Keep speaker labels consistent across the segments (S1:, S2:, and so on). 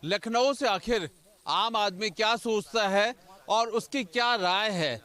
S1: लखनऊ से आखिर आम आदमी क्या सोचता है और उसकी क्या राय है।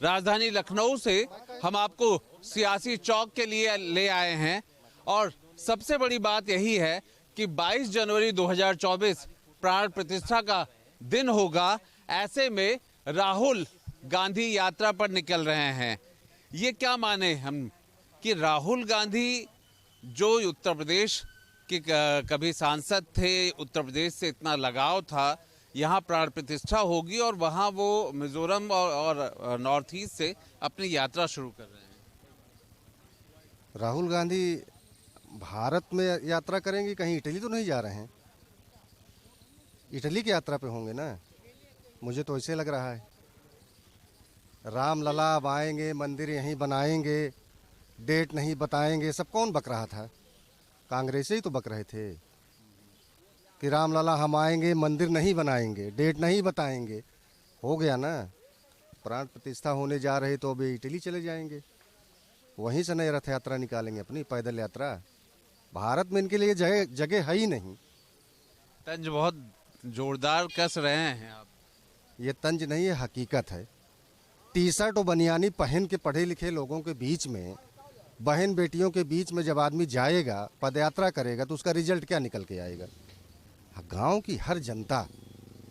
S1: राजधानी लखनऊ से हम आपको सियासी चौक के लिए ले आए हैं और सबसे बड़ी बात यही है कि 22 जनवरी 2024 प्राण प्रतिष्ठा का दिन होगा। ऐसे में राहुल गांधी यात्रा पर निकल रहे हैं। ये क्या माने हम कि राहुल गांधी जो उत्तर प्रदेश के कभी सांसद थे, उत्तर प्रदेश से इतना लगाव था, यहाँ प्राण प्रतिष्ठा होगी और वहाँ वो मिजोरम और नॉर्थ ईस्ट से अपनी यात्रा शुरू कर रहे हैं।
S2: राहुल गांधी भारत में यात्रा करेंगे, कहीं इटली तो नहीं जा रहे हैं? इटली की यात्रा पे होंगे ना, मुझे तो ऐसे लग रहा है। रामलला अब आएंगे, मंदिर यहीं बनाएंगे, डेट नहीं बताएंगे, सब कौन बक रहा था? कांग्रेस ही तो बक रहे थे कि रामलला हम आएंगे, मंदिर नहीं बनाएंगे, डेट नहीं बताएंगे। हो गया ना, प्राण प्रतिष्ठा होने जा रहे तो अभी इटली चले जाएंगे, वहीं से नई रथ यात्रा निकालेंगे अपनी पैदल यात्रा। भारत में इनके लिए जगह है ही नहीं।
S1: तंज बहुत जोरदार कस रहे हैं आप।
S2: ये तंज नहीं है, हकीकत है। टी शर्ट और बनियानी पहन के पढ़े लिखे लोगों के बीच में, बहन बेटियों के बीच में जब आदमी जाएगा, पदयात्रा करेगा, तो उसका रिजल्ट क्या निकल के आएगा? गांव की हर जनता,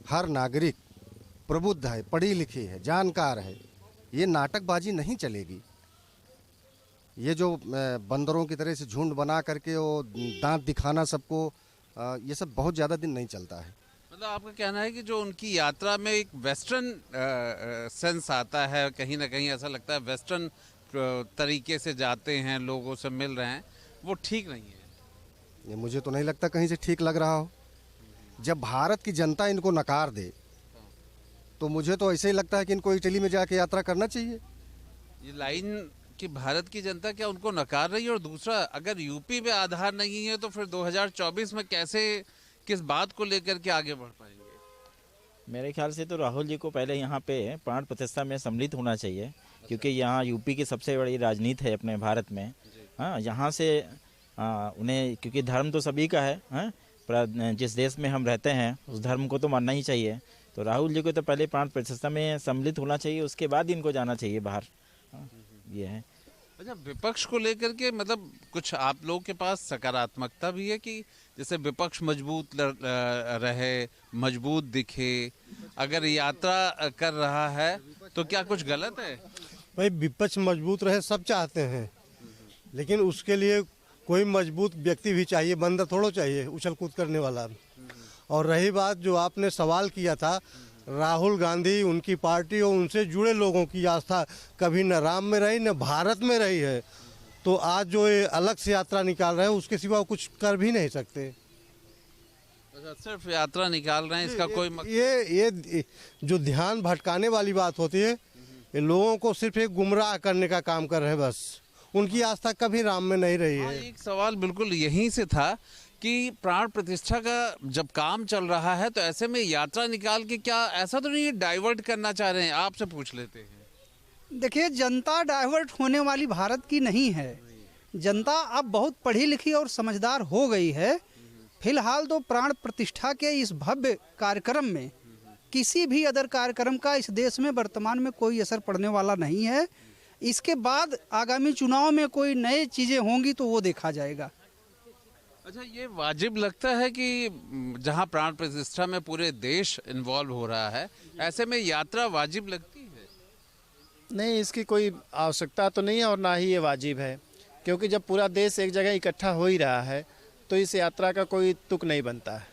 S2: हर नागरिक प्रबुद्ध है, पढ़ी लिखी है, जानकार है। ये नाटकबाजी नहीं चलेगी। ये जो बंदरों की तरह से झुंड बना करके वो दांत दिखाना सबको, ये सब बहुत ज़्यादा दिन नहीं चलता है।
S1: मतलब आपका कहना है कि जो उनकी यात्रा में एक वेस्टर्न सेंस आता है, कहीं ना कहीं ऐसा लगता है वेस्टर्न तरीके से जाते हैं, लोगों से मिल रहे हैं, वो ठीक नहीं है।
S2: ये मुझे तो नहीं लगता कहीं से ठीक लग रहा हो। जब भारत की जनता इनको नकार दे तो मुझे तो ऐसे ही लगता है कि इनको इटली में जाके यात्रा करना चाहिए।
S1: ये लाइन कि भारत की जनता क्या उनको नकार रही है, और दूसरा अगर यूपी में आधार नहीं है तो फिर 2024 में कैसे, किस बात को लेकर के आगे बढ़ पाएंगे?
S3: मेरे ख्याल से तो राहुल जी को पहले यहाँ पे प्राण प्रतिष्ठा में सम्मिलित होना चाहिए, क्योंकि यहाँ यूपी की सबसे बड़ी राजनीति है अपने भारत में। हाँ, यहाँ से उन्हें, क्योंकि धर्म तो सभी का है, हाँ, पर जिस देश में हम रहते हैं उस धर्म को तो मानना ही चाहिए। तो राहुल जी को तो पहले प्राण प्रतिष्ठा में सम्मिलित होना चाहिए, उसके बाद इनको जाना चाहिए बाहर। हाँ, ये है।
S1: अच्छा, विपक्ष को लेकर के मतलब कुछ आप लोगों के पास सकारात्मकता भी है कि जैसे विपक्ष मजबूत रहे, मजबूत दिखे, अगर यात्रा कर रहा है तो क्या कुछ गलत है?
S4: भाई, विपक्ष मजबूत रहे सब चाहते हैं, लेकिन उसके लिए कोई मजबूत व्यक्ति भी चाहिए, बंदर थोड़ा चाहिए उछल कूद करने वाला। और रही बात जो आपने सवाल किया था, राहुल गांधी, उनकी पार्टी और उनसे जुड़े लोगों की आस्था कभी न राम में रही न भारत में रही है। तो आज जो ये अलग से यात्रा निकाल रहे हैं उसके सिवा कुछ कर भी नहीं सकते।
S1: अच्छा, सिर्फ यात्रा निकाल रहे हैं, इसका कोई
S4: ये जो ध्यान भटकाने वाली बात होती है, ये लोगों को सिर्फ एक गुमराह करने का काम कर रहे हैं बस। उनकी आस्था कभी राम में नहीं रही है।
S1: एक सवाल बिल्कुल यहीं से था कि प्राण प्रतिष्ठा का जब काम चल रहा है तो ऐसे में यात्रा निकाल के क्या ऐसा तो नहीं डाइवर्ट करना चाह रहे हैं? आपसे पूछ लेते हैं।
S5: देखिए, जनता डाइवर्ट होने वाली भारत की नहीं है। जनता अब बहुत पढ़ी लिखी और समझदार हो गई है। फिलहाल तो प्राण प्रतिष्ठा के इस भव्य कार्यक्रम में किसी भी अदर कार्यक्रम का इस देश में वर्तमान में कोई असर पड़ने वाला नहीं है। इसके बाद आगामी चुनाव में कोई नई चीज़ें होंगी तो वो देखा जाएगा।
S1: अच्छा, ये वाजिब लगता है कि जहां प्राण प्रतिष्ठा में पूरे देश इन्वॉल्व हो रहा है, ऐसे में यात्रा वाजिब लगती है?
S6: नहीं, इसकी कोई आवश्यकता तो नहीं है और ना ही ये वाजिब है, क्योंकि जब पूरा देश एक जगह इकट्ठा हो ही रहा है तो इस यात्रा का कोई तुक नहीं बनता है।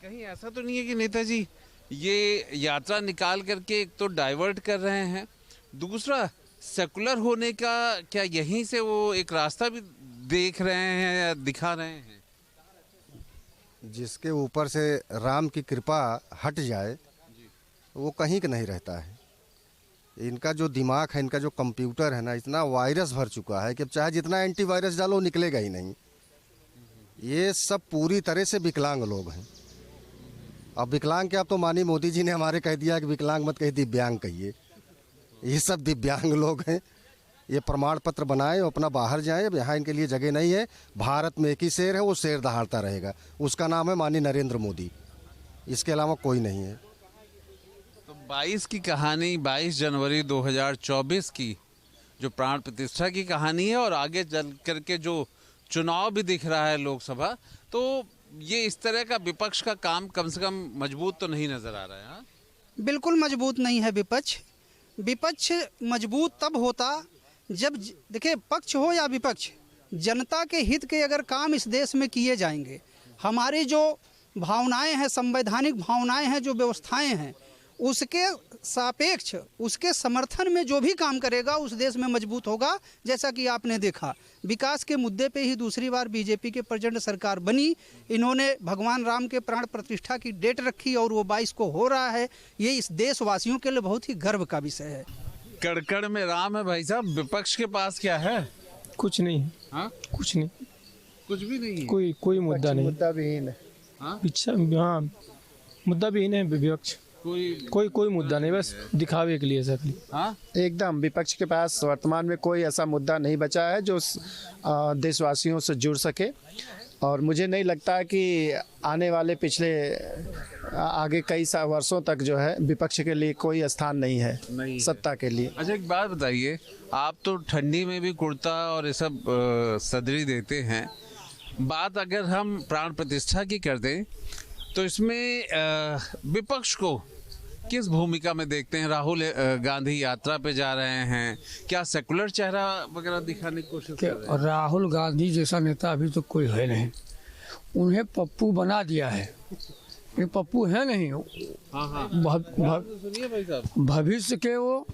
S1: कहीं ऐसा तो नहीं है कि नेताजी ये यात्रा निकाल करके एक तो डाइवर्ट कर रहे हैं, दूसरा सेकुलर होने का क्या यहीं से वो एक रास्ता भी देख रहे हैं या दिखा रहे हैं?
S2: जिसके ऊपर से राम की कृपा हट जाए वो कहीं का नहीं रहता है। इनका जो दिमाग है, इनका जो कंप्यूटर है ना, इतना वायरस भर चुका है कि अब चाहे जितना एंटीवायरस डालो निकलेगा ही नहीं। ये सब पूरी तरह से विकलांग लोग हैं। अब विकलांग क्या, अब तो माननीय मोदी जी ने हमारे कह दिया कि विकलांग मत कहिए, दिव्यांग कहिए। ये सब दिव्यांग लोग हैं। ये प्रमाण पत्र बनाएं, अपना बाहर जाएं। अब यहाँ इनके लिए जगह नहीं है। भारत में एक ही शेर है, वो शेर दहाड़ता रहेगा, उसका नाम है माननीय नरेंद्र मोदी। इसके अलावा कोई नहीं है।
S1: तो 22 की कहानी, 22 जनवरी 2024 की जो प्राण प्रतिष्ठा की कहानी है, और आगे चल करके जो चुनाव भी दिख रहा है लोकसभा, तो ये इस तरह का विपक्ष का काम कम से कम मजबूत तो नहीं नजर आ रहा है। हाँ?
S5: बिल्कुल मजबूत नहीं है विपक्ष। विपक्ष मजबूत तब होता जब देखिए, पक्ष हो या विपक्ष, जनता के हित के अगर काम इस देश में किए जाएंगे, हमारी जो भावनाएं हैं, संवैधानिक भावनाएं हैं, जो व्यवस्थाएं हैं, उसके सापेक्ष, उसके समर्थन में जो भी काम करेगा उस देश में मजबूत होगा। जैसा कि आपने देखा, विकास के मुद्दे पे ही दूसरी बार बीजेपी के प्रचंड सरकार बनी। इन्होंने भगवान राम के प्राण प्रतिष्ठा की डेट रखी और वो 22 को हो रहा है। ये इस देशवासियों के लिए बहुत ही गर्व का विषय है।
S1: कड़कड़ में राम है भाई साहब, विपक्ष के पास क्या है?
S7: कुछ नहीं।
S1: हाँ?
S7: कुछ नहीं,
S1: कुछ भी नहीं है।
S7: कोई मुद्दा नहीं।
S6: मुद्दा विहीन है।
S1: हाँ?
S7: हाँ, मुद्दा विहीन है विपक्ष। कोई मुद्दा नहीं, बस दिखावे के लिए सब।
S1: हाँ?
S6: एकदम विपक्ष के पास वर्तमान में कोई ऐसा मुद्दा नहीं बचा है जो देशवासियों से जुड़ सके, और मुझे नहीं लगता कि आने वाले पिछले आगे कई वर्षों तक जो है विपक्ष के लिए कोई स्थान नहीं है सत्ता के लिए।
S1: अच्छा, एक बात बताइए, आप तो ठंडी में भी कुर्ता और ये सब सदरी देते हैं। बात अगर हम प्राण प्रतिष्ठा की कर दें तो इसमें विपक्ष को किस भूमिका में देखते हैं? राहुल गांधी यात्रा पे जा रहे हैं, क्या सेकुलर चेहरा वगैरह दिखाने की कोशिश कर रहे हैं?
S8: राहुल गांधी जैसा नेता अभी तो कोई है नहीं, उन्हें पप्पू बना दिया है। ये पप्पू है नहीं,
S1: सुनिए भाई साहब,
S8: भविष्य के वो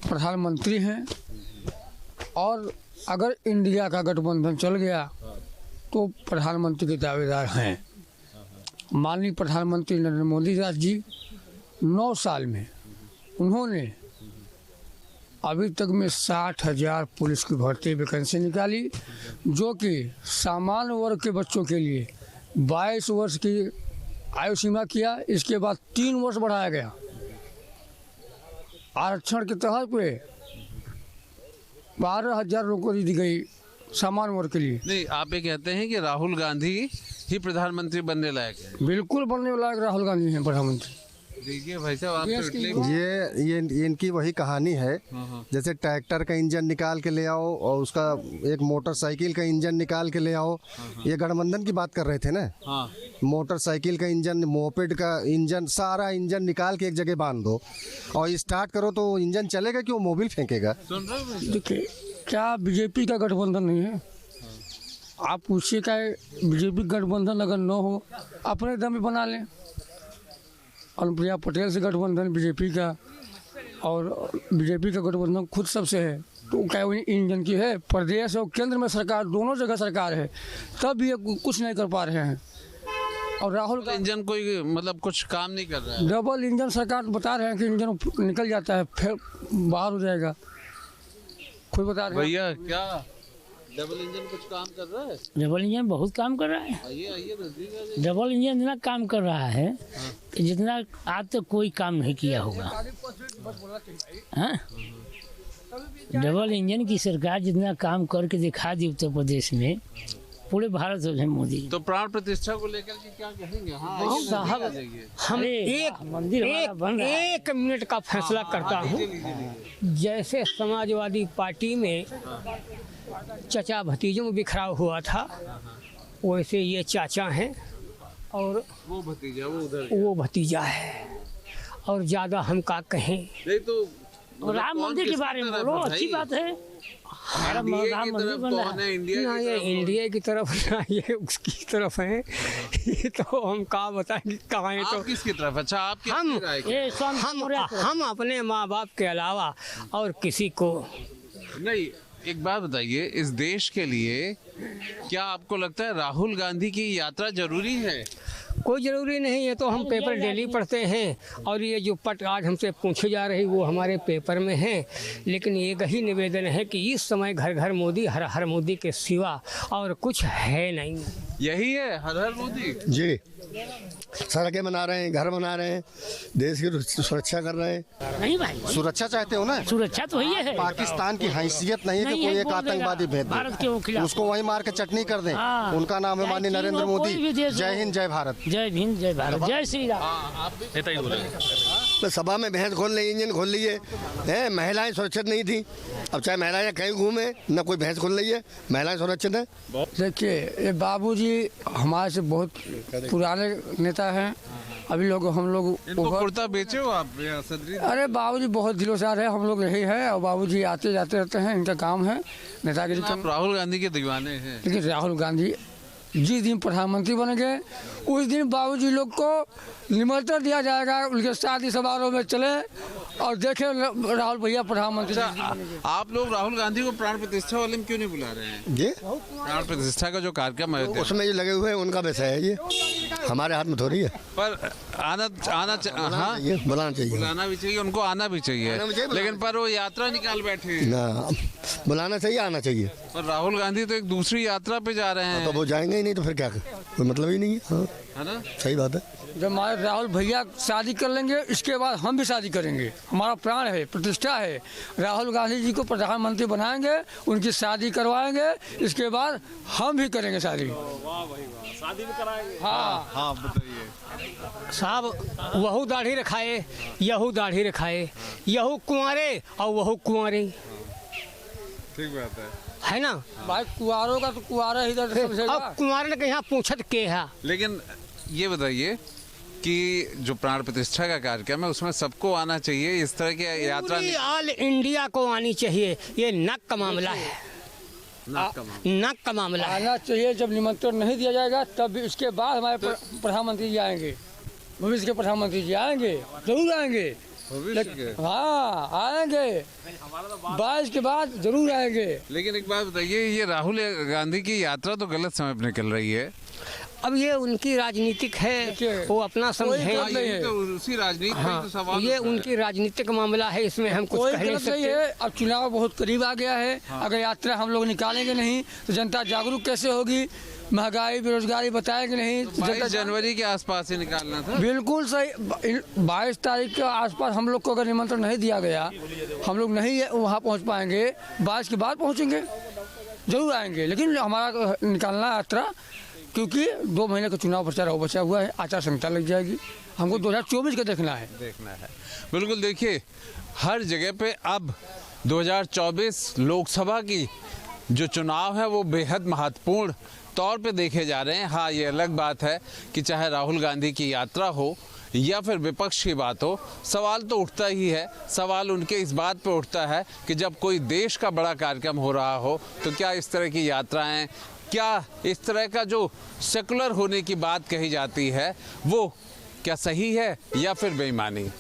S8: प्रधानमंत्री हैं, और अगर इंडिया का गठबंधन चल गया तो प्रधानमंत्री के दावेदार हैं। माननीय प्रधानमंत्री नरेंद्र मोदी जी 9 साल में उन्होंने अभी तक में 60,000 पुलिस की भर्ती वैकेंसी निकाली, जो कि सामान्य वर्ग के बच्चों के लिए 22 वर्ष की आयु सीमा किया। इसके बाद 3 वर्ष बढ़ाया गया। आरक्षण के तहत पे 12,000 नौकरी दी गई सामान्य वर्ग के लिए।
S1: नहीं, आप ये कहते हैं कि राहुल गांधी ही प्रधानमंत्री बनने लायक है?
S8: बिल्कुल बनने लायक राहुल गांधी हैं प्रधानमंत्री।
S1: देखिए भाई साहब, आप
S2: ये इनकी वही कहानी है। जैसे ट्रैक्टर का इंजन निकाल के ले आओ और उसका एक मोटरसाइकिल का इंजन निकाल के ले आओ। ये गठबंधन की बात कर रहे थे ना।
S1: हाँ।
S2: मोटरसाइकिल का इंजन, मोपेड का इंजन, सारा इंजन निकाल के एक जगह बांध दो और स्टार्ट करो तो इंजन चलेगा कि वो मोबिल फेंकेगा?
S1: सुन रहे हो?
S8: देखिए, क्या बीजेपी का गठबंधन नहीं है? आप पूछिए, क्या बीजेपी गठबंधन अगर न हो अपने दम पे बना लें। अनुप्रिया पटेल से गठबंधन बीजेपी का, और बीजेपी का गठबंधन खुद सबसे है, तो क्या वो इंजन की है? प्रदेश और केंद्र में सरकार, दोनों जगह सरकार है, तब भी ये कुछ नहीं कर पा रहे हैं। और राहुल का
S1: इंजन कोई मतलब कुछ काम नहीं कर रहा है।
S8: डबल इंजन सरकार बता रहे हैं कि इंजन निकल जाता है फिर बाहर हो जाएगा। खुद बता रहे हैं।
S1: भैया, क्या डबल इंजन कुछ काम कर रहा है?
S9: डबल इंजन बहुत काम कर रहा है।
S1: आइए
S9: डबल इंजन इतना काम कर रहा है कि जितना आज तक कोई काम नहीं किया होगा। हाँ? डबल इंजन की सरकार जितना काम करके दिखा दी उत्तर प्रदेश में, पूरे भारत में मोदी।
S1: तो प्राण प्रतिष्ठा को लेकर के क्या कहेंगे? हाँ,
S9: साहब, हम
S10: एक मिनट का फैसला करता हूँ। जैसे समाजवादी पार्टी में चचा भतीजों में बिखराव हुआ था, वैसे ये चाचा हैं और
S1: वो भतीजा,
S10: वो भतीजा है। और ज़्यादा हम का कहें?
S1: नहीं तो
S9: राम मंदिर के बारे में बोलो, अच्छी बात है।
S10: राम मंदिर बन रहा है ना, ये इंडिया की तरफ ना, ये उसकी तरफ है। ये तो हम कहाँ बताएंगे कहाँ है। तो
S1: किसकी तरफ? अच्छा, आप
S10: हम अपने माँ बाप के अलावा और किसी को
S1: नहीं। एक बात बताइए, इस देश के लिए क्या आपको लगता है राहुल गांधी की यात्रा जरूरी है?
S10: कोई ज़रूरी नहीं है। तो हम पेपर डेली पढ़ते हैं, और ये जो पट आज हमसे पूछे जा रही वो हमारे पेपर में है। लेकिन ये यही निवेदन है कि इस समय घर घर मोदी, हर हर मोदी के सिवा और कुछ है नहीं।
S1: यही है हर हर मोदी
S11: जी। सड़कें बना रहे हैं, घर बना रहे हैं, देश की सुरक्षा कर रहे हैं।
S9: नहीं भाई,
S2: सुरक्षा चाहते हो ना?
S9: सुरक्षा तो है।
S2: पाकिस्तान की हैसियत नहीं है कि कोई एक आतंकवादी भेज दे, उसको वहीं मार के चटनी कर दें। उनका नाम है माननीय नरेंद्र मोदी। जय हिंद, जय भारत।
S9: जय हिंद, जय भारत, जय श्री राम।
S11: तो सभा में बहस खोल ली, इंजन खोल लिए हैं। महिलाएं सुरक्षित नहीं थी, अब चाहे महिलाएं कहीं घूमे न कोई बहस खोल रही है, महिलाएं सुरक्षित है।
S8: देखिए, ये बाबूजी हमारे से बहुत पुराने नेता हैं। अभी हम लोग
S1: कुर्ता बेचे हो आप सदरी?
S8: अरे बाबूजी बहुत दिनों से आ रहे हैं, हम लोग यही है और बाबूजी आते जाते रहते हैं, इनका काम है नेतागिरी।
S1: आप राहुल गांधी के दीवाने हैं।
S8: लेकिन राहुल गांधी जिस दिन प्रधानमंत्री बनेंगे उस दिन बाबूजी लोग को निमंत्रण दिया जाएगा, उनके शादी समारोह में चले और देखें राहुल भैया प्रधानमंत्री।
S1: आप लोग राहुल गांधी को प्राण प्रतिष्ठा वाले में क्यों नहीं बुला रहे हैं?
S11: जी,
S1: प्राण प्रतिष्ठा का जो कार्यक्रम है
S11: उसमें जो लगे हुए हैं उनका विषय है, ये हमारे हाथ में थोड़ी है।
S1: पर आना
S11: बुलाना चाहिए,
S1: बुलाना भी चाहिए, उनको आना भी चाहिए, लेकिन पर वो यात्रा निकाल बैठे
S11: ना, बुलाना चाहिए, आना चाहिए।
S1: पर राहुल गांधी तो एक दूसरी यात्रा पे जा रहे हैं।
S11: तो वो जाएंगे ही नहीं तो फिर क्या, कोई मतलब ही नहीं है।
S1: है ना?
S11: सही बात है।
S8: जब हमारे राहुल भैया शादी कर लेंगे इसके बाद हम भी शादी करेंगे। हमारा प्राण है, प्रतिष्ठा है। राहुल गांधी जी को प्रधानमंत्री बनाएंगे, उनकी शादी करवाएंगे, इसके बाद हम भी करेंगे शादी।
S12: शादी भी कराएंगे।
S8: हाँ
S1: हाँ, बताइए
S10: साहब। वहू दाढ़ी रखाए, यहू दाढ़ी रखाए, यहू कुंवारे और वहू कुंवारे।
S1: ठीक बात
S10: है ना
S8: भाई, कुंवारों का तो कुंवारा ही इधर समझेगा।
S10: अब कुंवारे ने यहाँ पूछत के है।
S1: लेकिन ये बताइए कि जो प्राण प्रतिष्ठा का कार्यक्रम है उसमें सबको आना चाहिए, इस तरह की यात्रा
S10: ऑल इंडिया को आनी चाहिए। ये नक का मामला है, नक का मामला
S8: आना चाहिए। जब निमंत्रण नहीं दिया जाएगा तब इसके बाद हमारे प्रधानमंत्री जी आएंगे, भविष्य के प्रधानमंत्री जी आएंगे, जरूर आएंगे। हाँ आएंगे, 22 के बाद जरूर आएंगे।
S1: लेकिन एक बात बताइए, ये राहुल गांधी की यात्रा तो गलत समय पर निकल रही है।
S10: अब ये उनकी राजनीतिक है, वो अपना समझे।
S1: तो उसी राजनीति
S10: हाँ,
S1: तो सवाल
S10: ये उनकी राजनीतिक मामला है, इसमें हम कुछ कह नहीं सकते।
S8: है। अब चुनाव बहुत करीब आ गया है। हाँ। अगर यात्रा हम लोग निकालेंगे नहीं तो जनता जागरूक कैसे होगी? महंगाई, बेरोजगारी बताएंगे नहीं।
S1: 22 जनवरी के आसपास ही निकालना था।
S8: बिल्कुल सही। 22 तारीख के आसपास हम लोग को अगर निमंत्रण नहीं दिया गया, हम लोग नहीं वहाँ पहुँच पाएंगे। 22 के बाद पहुँचेंगे, जरूर आएंगे, लेकिन हमारा निकालना यात्रा, क्योंकि 2 महीने का चुनाव प्रचार बचा हुआ है, आचार संहिता लग जाएगी। हमको 2024 का देखना है।
S1: बिल्कुल। देखिए, हर जगह पे अब 2024 लोकसभा की जो चुनाव है वो बेहद महत्वपूर्ण तौर पे देखे जा रहे हैं। हाँ, ये अलग बात है कि चाहे राहुल गांधी की यात्रा हो या फिर विपक्ष की बात हो, सवाल तो उठता ही है। सवाल उनके इस बात पे उठता है कि जब कोई देश का बड़ा कार्यक्रम हो रहा हो तो क्या इस तरह की यात्राएं, क्या इस तरह का जो सेकुलर होने की बात कही जाती है वो क्या सही है या फिर बेईमानी?